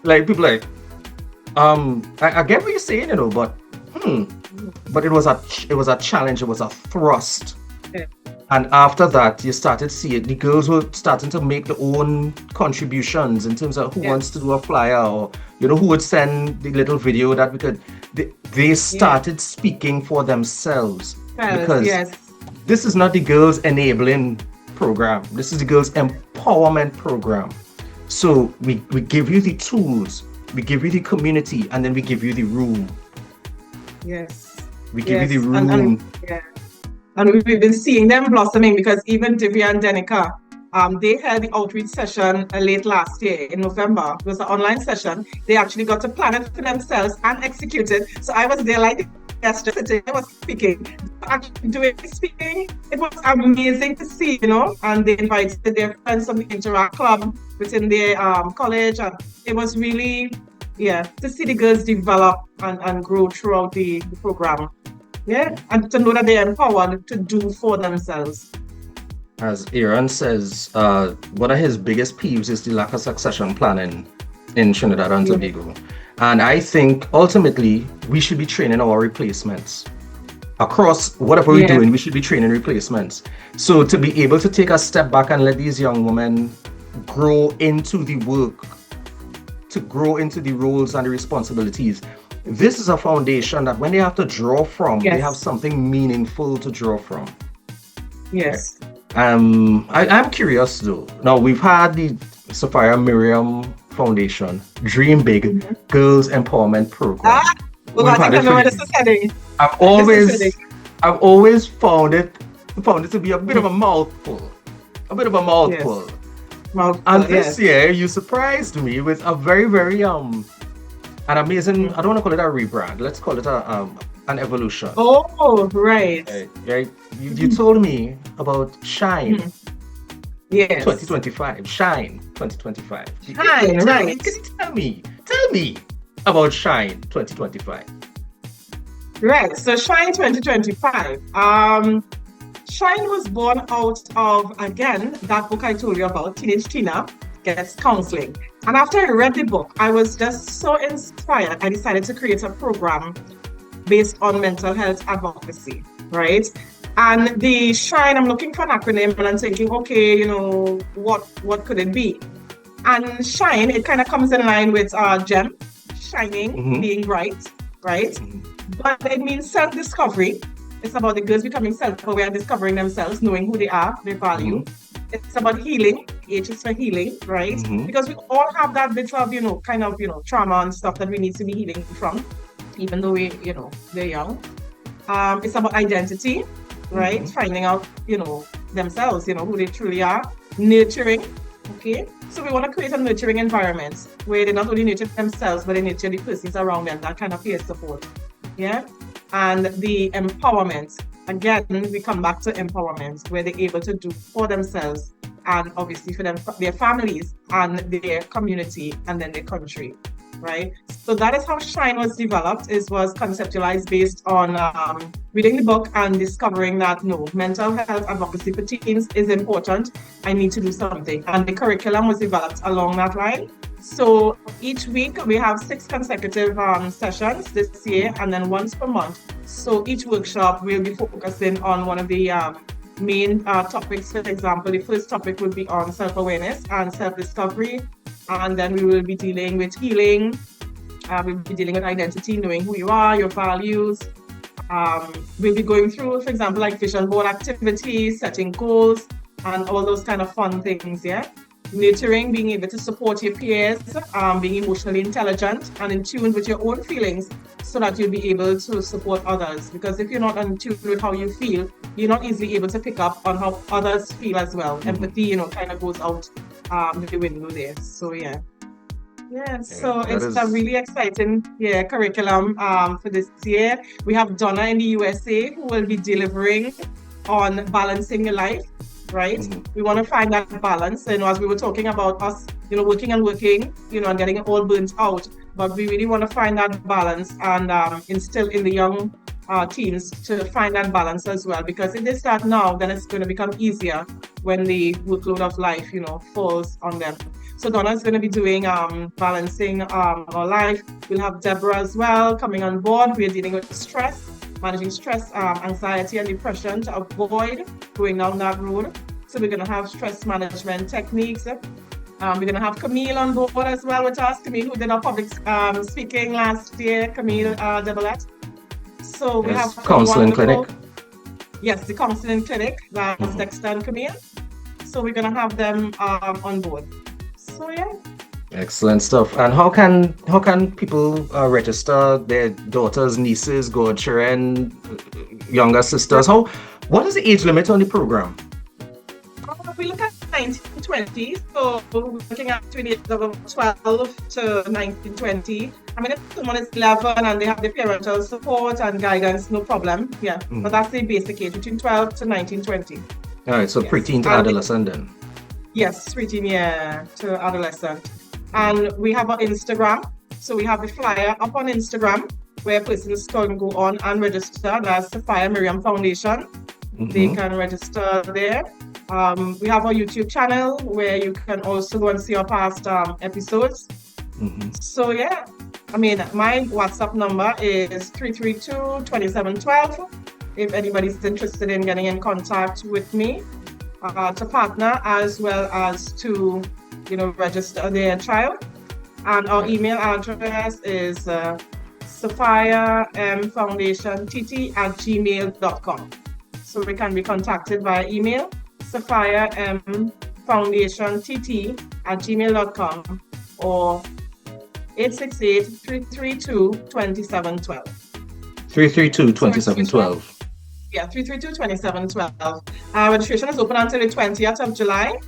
Like, people like, I get what you're saying, you know, but it was a challenge, it was a thrust. And after that, you started seeing the girls were starting to make their own contributions in terms of who wants to do a flyer, or, you know, who would send the little video that we could. They started speaking for themselves, because this is not the girls enabling program. This is the girls empowerment program. So we give you the tools, we give you the community, and then we give you the room. Yes. We give you the room. And we've been seeing them blossoming, because even Divya and Denica, they had the outreach session late last year in November. It was an online session. They actually got to plan it for themselves and execute it. So I was there like yesterday, I was speaking. Actually doing speaking, it was amazing to see, you know, and they invited their friends from the Interact Club within their college, and it was really to see the girls develop and grow throughout the program. Yeah, and to know that they're empowered to do for themselves. As Aaron says, one of his biggest peeves is the lack of succession planning in Trinidad and Tobago. And I think ultimately we should be training our replacements. Across whatever we're doing, we should be training replacements. So to be able to take a step back and let these young women grow into the work, to grow into the roles and the responsibilities, this is a foundation that when they have to draw from, they have something meaningful to draw from. Yes. I'm curious though. Now we've had the Sapphire Miriam Foundation Dream Big Girls Empowerment Program. Well, I think I know where this is heading. I've always found it to be a bit of a mouthful. And this year you surprised me with a very, very an amazing, I don't want to call it a rebrand, let's call it an evolution. Oh, right. Right. You told me about Shine. Yes. 2025. Shine 2025. Shine, right. Can you tell me about Shine 2025? Right. So Shine 2025. Shine was born out of, again, that book I told you about, Teenage Tina Gets Counseling. And after I read the book, I was just so inspired. I decided to create a program based on mental health advocacy, right? And the Shine, I'm looking for an acronym and I'm thinking, okay, what could it be? And Shine, it kind of comes in line with gem, shining, being bright, right? But it means self-discovery. It's about the girls becoming self-aware, discovering themselves, knowing who they are, their value. It's about healing. H is for healing, right? Because we all have that bit of, trauma and stuff that we need to be healing from, even though they're young. It's about identity, right? Finding out, themselves, who they truly are. Nurturing, okay? So we want to create a nurturing environment where they not only nurture themselves, but they nurture the persons around them, that kind of peer support, yeah? And the empowerment, again, we come back to empowerment, where they're able to do for themselves and obviously for their families and their community and then their country, right? So that is how Shine was developed. It was conceptualized based on reading the book and discovering that mental health advocacy for teens is important. I need to do something. And the curriculum was developed along that line. So each week we have 6 consecutive sessions this year and then once per month. So each workshop will be focusing on one of the main topics. For example, the first topic would be on self-awareness and self-discovery. And then we will be dealing with healing. We'll be dealing with identity, knowing who you are, your values. We'll be going through, for example, like vision board activities, setting goals, and all those kind of fun things, yeah? Nurturing, being able to support your peers, being emotionally intelligent and in tune with your own feelings so that you'll be able to support others. Because if you're not in tune with how you feel, you're not easily able to pick up on how others feel as well. Empathy, kind of goes out the window there. So so it's a really exciting curriculum for this year. We have Donna in the USA who will be delivering on balancing your life, right? We want to find that balance, as we were talking about us working and getting it all burnt out, but we really want to find that balance and instill in the young teens to find that balance as well, because if they start now, then it's going to become easier when the workload of life falls on them. So Donna is going to be doing balancing our life. We'll have Deborah as well coming on board. We're dealing with stress, managing stress, anxiety and depression to avoid going down that road. So we're going to have stress management techniques. We're going to have Camille on board as well with us. Camille, who did our public speaking last year, Camille Debolette. So we have counseling clinic. Yes, the counseling clinic. That's Dexter and Camille. So we're going to have them on board. So excellent stuff. And how can people register their daughters, nieces, godchildren, younger sisters? What is the age limit on the program? We look at 1920, so we're looking at 12 to 1920. I mean, if someone is 11 and they have the parental support and guidance, no problem. Yeah, but that's the basic age, between 12 to 1920. All right, so preteen to adolescent then. Yes, preteen, to adolescent. And we have our Instagram. So we have the flyer up on Instagram where persons can go on and register. That's Sapphire Miriam Foundation. They can register there. We have our YouTube channel where you can also go and see our past episodes. So yeah, I mean, my WhatsApp number is 332-2712. If anybody's interested in getting in contact with me to partner as well as to, register their child. And our email address is sapphiremfoundationtt@gmail.com. So we can be contacted via email, sapphiremfoundationtt@gmail.com or 868-332-2712. 332-2712. Yeah, 332-2712. Registration is open until the 20th of July.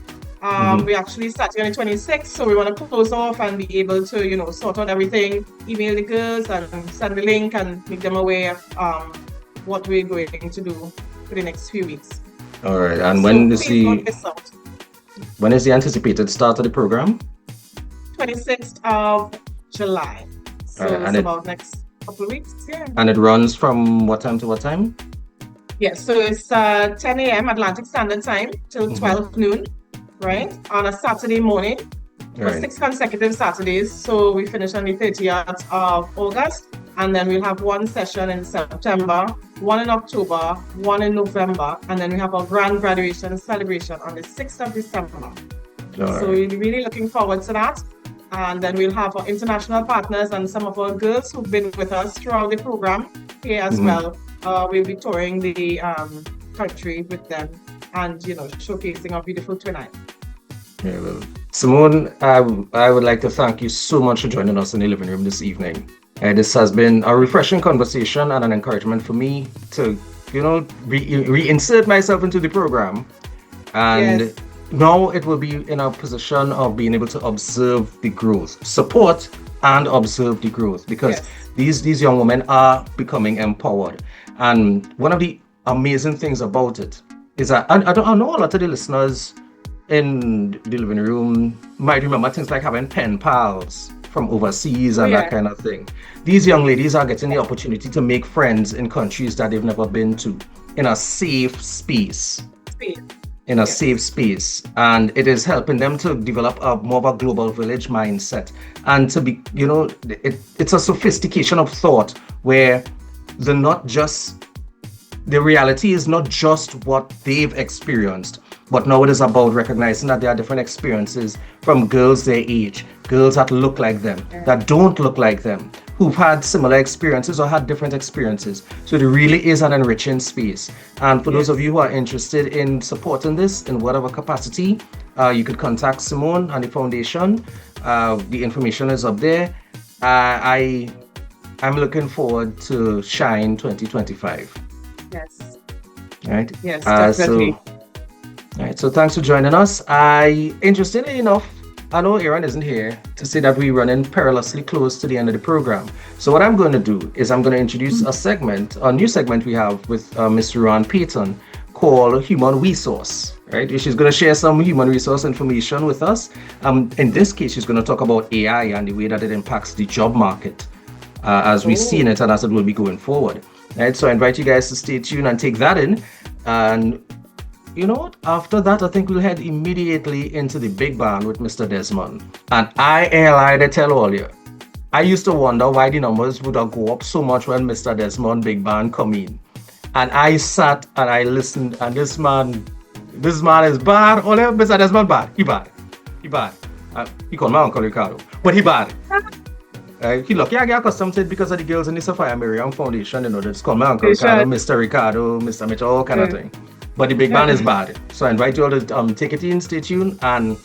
We actually started on the 26th, so we want to close off and be able to, sort out everything, email the girls and send the link and make them aware of what we're going to do for the next few weeks. All right, and So when is please don't miss out. when is the anticipated start of the program? 26th of July. So Alright, and it's it- about next couple of weeks, yeah. And it runs from what time to what time? Yeah, so it's 10 a.m. Atlantic Standard Time till 12 noon, right? On a Saturday morning for Right. 6 consecutive Saturdays. So we finish on the 30th of August, and then we'll have one session in September, one in October, one in November, and then we have our grand graduation celebration on the 6th of December. All So right. we're really looking forward to that. And then we'll have our international partners and some of our girls who've been with us throughout the program here as well. We'll be touring the country with them and, showcasing our beautiful twin eye. Yeah, well, Simone, I would like to thank you so much for joining us in the living room this evening. This has been a refreshing conversation and an encouragement for me to, reinsert myself into the program. And Yes. now it will be in a position of being able to observe the growth, support and observe the growth, because these young women are becoming empowered. And one of the amazing things about it is that I know a lot of the listeners in the living room might remember things like having pen pals from overseas and that kind of thing. These young ladies are getting the opportunity to make friends in countries that they've never been to in a safe space. In a safe space, and it is helping them to develop a more of a global village mindset, and to be, it's a sophistication of thought where the reality is not just what they've experienced, but now it is about recognizing that there are different experiences from girls their age, girls that look like them, that don't look like them, who've had similar experiences or had different experiences. So it really is an enriching space. And for those of you who are interested in supporting this in whatever capacity, you could contact Simone and the foundation. The information is up there. I'm looking forward to Shine 2025. Yes. Right? Yes, definitely. So thanks for joining us. Interestingly enough, I know Aaron isn't here to say that we're running perilously close to the end of the program. So what I'm going to do is I'm going to introduce a new segment we have with Ms. Ruan Peyson called Human Resource. Right? She's going to share some human resource information with us. In this case, she's going to talk about AI and the way that it impacts the job market as we've seen it and as it will be going forward. Right? So I invite you guys to stay tuned and take that in. And you know what? After that, I think we'll head immediately into the big band with Mr. Desmond. And I ain't lie to tell all you, I used to wonder why the numbers would go up so much when Mr. Desmond big band come in. And I sat and I listened, and this man is bad. Only Mr. Desmond bad. He bad. He called my uncle Ricardo, but he bad. He lucky I get accustomed to it because of the girls in the Sapphire Miriam Foundation. It's called my uncle Ricardo, Mr. Ricardo, Mr. Mitchell, all kind of thing. But the big band is bad. So I invite you all to take it in, stay tuned. And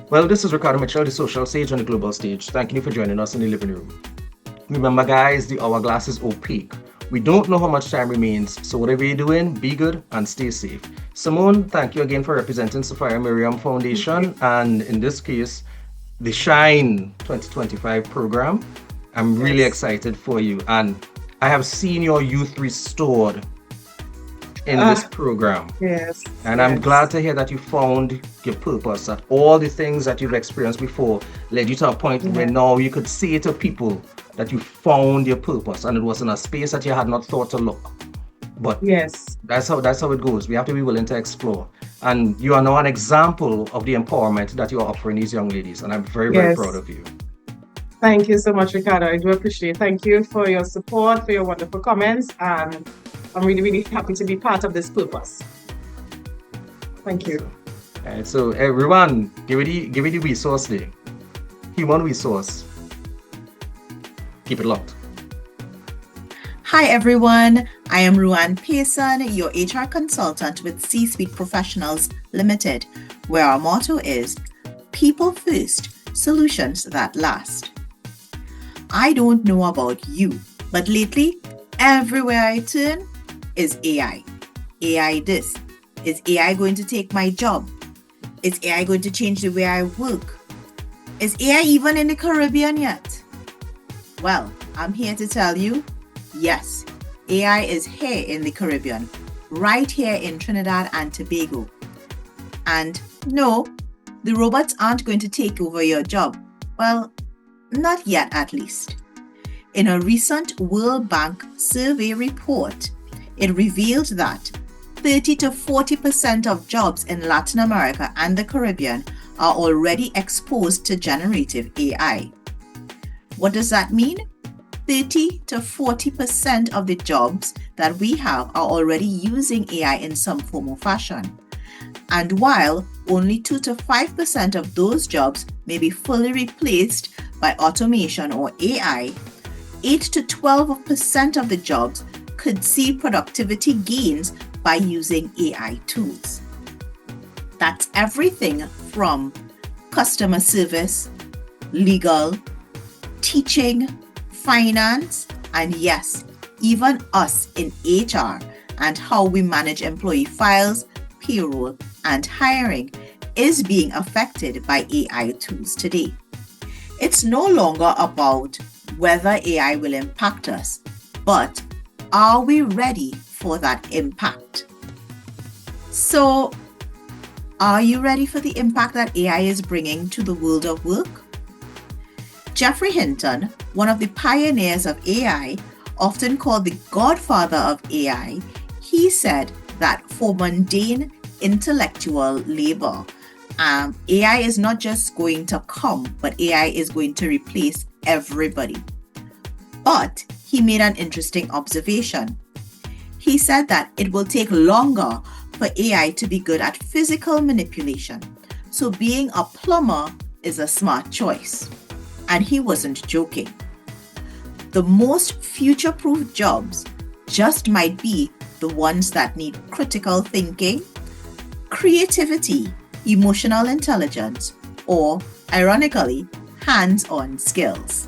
well, this is Ricardo Mitchell, the social stage on the global stage. Thank you for joining us in the living room. Remember guys, the hourglass is opaque. We don't know how much time remains. So whatever you're doing, be good and stay safe. Simone, thank you again for representing Sapphire Miriam Foundation. And in this case, the Shine 2025 program. I'm really excited for you. And I have seen your youth restored in this program. Yes. And I'm yes. glad to hear that you found your purpose, that all the things that you've experienced before led you to a point where now you could say to people that you found your purpose and it was in a space that you had not thought to look. But Yes. that's how it goes. We have to be willing to explore. And you are now an example of the empowerment that you are offering these young ladies. And I'm very, very Yes. proud of you. Thank you so much, Ricardo. I do appreciate it. Thank you for your support, for your wonderful comments. And I'm really, really happy to be part of this purpose. Thank you. So everyone, give it the resource there. Human resource. Keep it locked. Hi everyone, I am Ruan Peyson, your HR consultant with C-Suite Professionals Limited, where our motto is people first, solutions that last. I don't know about you, but lately, everywhere I turn is AI. AI this. Is AI going to take my job? Is AI going to change the way I work? Is AI even in the Caribbean yet? Well, I'm here to tell you, yes, AI is here in the Caribbean, right here in Trinidad and Tobago. And no, the robots aren't going to take over your job. Well, not yet at least. In a recent World Bank survey report, it revealed that 30 to 40% of jobs in Latin America and the Caribbean are already exposed to generative AI. What does that mean? 30 to 40% of the jobs that we have are already using AI in some form or fashion. And while only 2 to 5% of those jobs may be fully replaced by automation or AI, 8 to 12% of the jobs could see productivity gains by using AI tools. That's everything from customer service, legal, teaching, finance, and yes, even us in HR and how we manage employee files, payroll, and hiring is being affected by AI tools today. It's no longer about whether AI will impact us, but are we ready for that impact? So, are you ready for the impact that AI is bringing to the world of work? Geoffrey Hinton, one of the pioneers of AI, often called the godfather of AI, he said that for mundane intellectual labor, AI is not just going to come, but AI is going to replace everybody. But he made an interesting observation. He said that it will take longer for AI to be good at physical manipulation. So being a plumber is a smart choice. And he wasn't joking. The most future-proof jobs just might be the ones that need critical thinking, creativity, emotional intelligence, or, ironically, hands-on skills.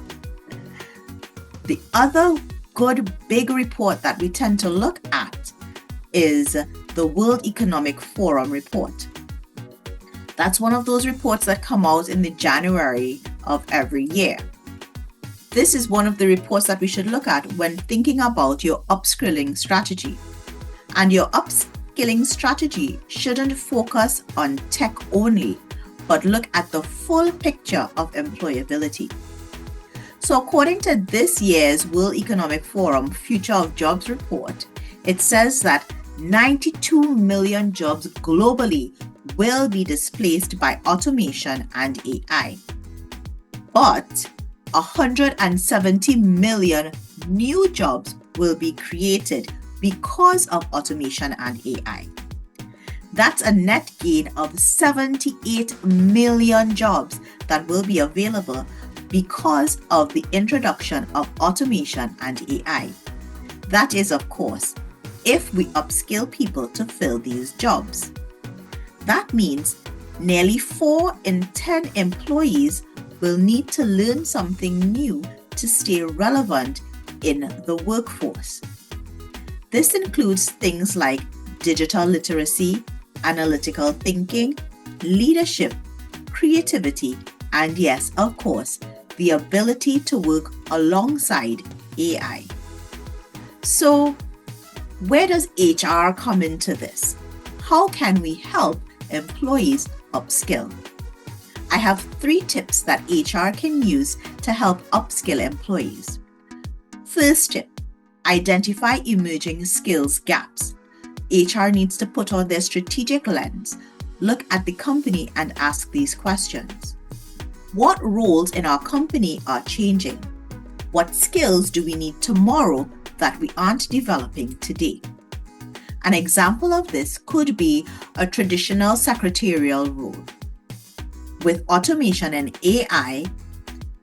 The other good big report that we tend to look at is the World Economic Forum report. That's one of those reports that come out in the January of every year. This is one of the reports that we should look at when thinking about your upskilling strategy. And your upskilling strategy shouldn't focus on tech only, but look at the full picture of employability. So according to this year's World Economic Forum Future of Jobs report, it says that 92 million jobs globally will be displaced by automation and AI. But 170 million new jobs will be created because of automation and AI. That's a net gain of 78 million jobs that will be available because of the introduction of automation and AI. That is, of course, if we upskill people to fill these jobs. That means nearly 4 in 10 employees will need to learn something new to stay relevant in the workforce. This includes things like digital literacy, analytical thinking, leadership, creativity, and yes, of course, the ability to work alongside AI. So, Where does HR come into this? How can we help employees upskill? I have 3 tips that HR can use to help upskill employees. First tip, identify emerging skills gaps. HR needs to put on their strategic lens, look at the company and ask these questions. What roles in our company are changing? What skills do we need tomorrow that we aren't developing today? An example of this could be a traditional secretarial role. With automation and AI,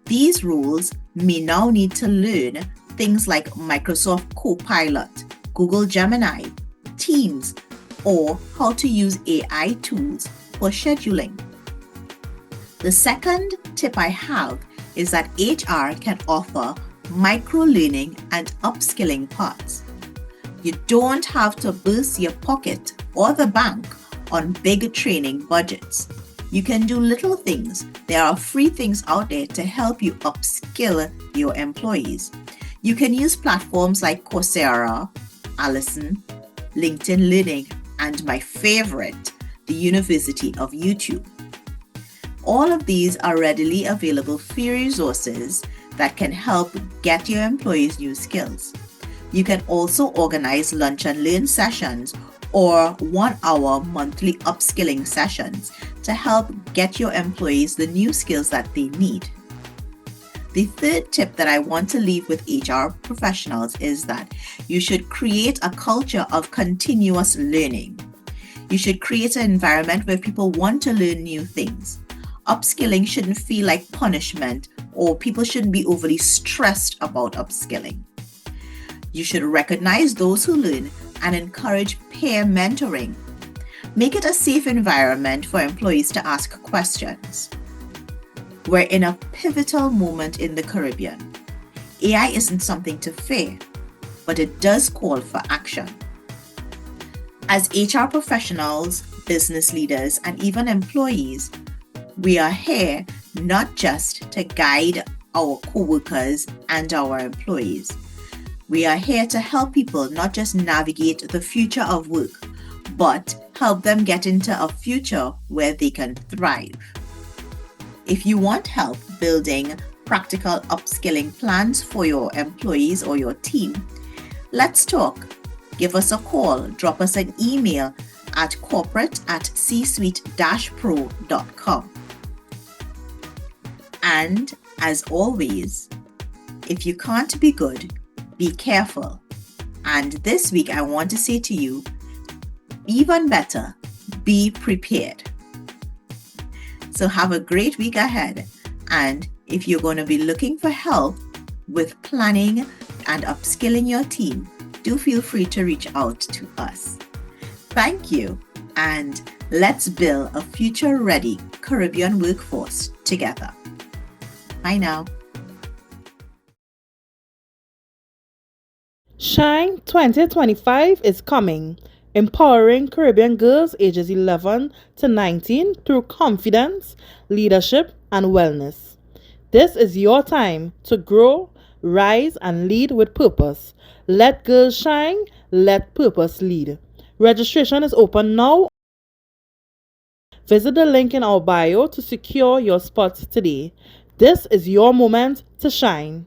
these roles may now need to learn things like Microsoft Copilot, Google Gemini, Teams, or how to use AI tools for scheduling. The second tip I have is that HR can offer micro-learning and upskilling parts. You don't have to burst your pocket or the bank on big training budgets. You can do little things. There are free things out there to help you upskill your employees. You can use platforms like Coursera, Allison, LinkedIn Learning, and my favorite, the University of YouTube. All of these are readily available free resources that can help get your employees new skills. You can also organize lunch and learn sessions or 1-hour monthly upskilling sessions to help get your employees the new skills that they need. The third tip that I want to leave with HR professionals is that you should create a culture of continuous learning. You should create an environment where people want to learn new things. Upskilling shouldn't feel like punishment, or people shouldn't be overly stressed about upskilling. You should recognize those who learn and encourage peer mentoring. Make it a safe environment for employees to ask questions. We're in a pivotal moment in the Caribbean. AI isn't something to fear, but it does call for action. As HR professionals, business leaders, and even employees, we are here not just to guide our co-workers and our employees. We are here to help people not just navigate the future of work, but help them get into a future where they can thrive. If you want help building practical upskilling plans for your employees or your team, let's talk. Give us a call, drop us an email at corporate@csuite-pro.com. And as always, if you can't be good, be careful. And this week I want to say to you, even better, be prepared. So have a great week ahead. And if you're going to be looking for help with planning and upskilling your team, do feel free to reach out to us. Thank you, and let's build a future-ready Caribbean workforce together. Bye now. Shine 2025 is coming, empowering Caribbean girls ages 11 to 19 through confidence, leadership, and wellness. This is your time to grow, rise, and lead with purpose. Let girls shine, let purpose lead. Registration is open now. Visit the link in our bio to secure your spot today. This is your moment to shine.